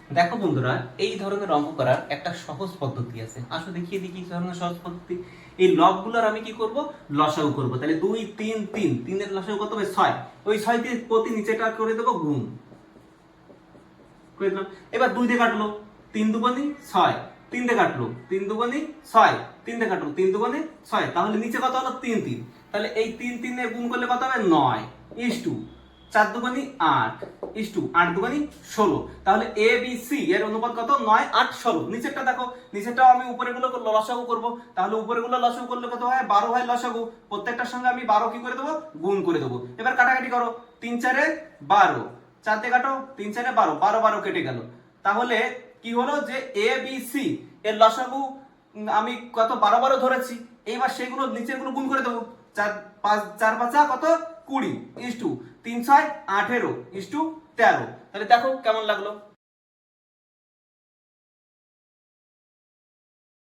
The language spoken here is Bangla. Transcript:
দেখো বন্ধুরা, এই ধরনের অঙ্ক করার একটা সহজ পদ্ধতি আছে। আসলে দেখিয়ে দিই কি ধরনের সহজ পদ্ধতি। এই লবগুলোর আমি কি করব, লসাগু করব। তাহলে 2 3 3, 3 এর লসাগু কত হবে? 6। ওই 6 দিয়ে প্রতি নিচেটা করে দেব গুণ করে দিলাম। এবার 2 দিয়ে কাটলো, 3 দুগুণে 6, 3 দিয়ে কাটলো, 3 দুগুণে 6, 3 দিয়ে কাটলো, 3 দুগুণে 6। তাহলে নিচে কত হলো? 3 3। তাহলে এই 3 3 এ গুণ করলে কত হবে? 9 ইস টু 4 দুগুণে 8 ইস টু 8 দুগুণে 16। তাহলে এ বি সি এর অনুপাত কত? 9 8 16। নিচেরটা দেখো, নিচেরটাও আমি উপরেরগুলো লসাগু করব। তাহলে উপরেরগুলো লসাগু করলে কত হয়? 12 হয় লসাগু। প্রত্যেকটার সঙ্গে আমি 12 কি করে দেবো? গুণ করে দেবো। এবার কাটাকাটি করো, 3 4 এ 12, 4 দিয়ে কাটো, 3 4 এ 12, 12 12 কেটে গেল। তাহলে কি হলো যে এ বি সি এর লসাগু আমি কত? 12 12 ধরেছি। এইবার সেগুলো নিচের গুলো গুণ করে দেবো। 4 5 4 5 কত? 20 ইস টু 3 6 18 ইস টু 13। তাহলে দেখো কেমন লাগলো।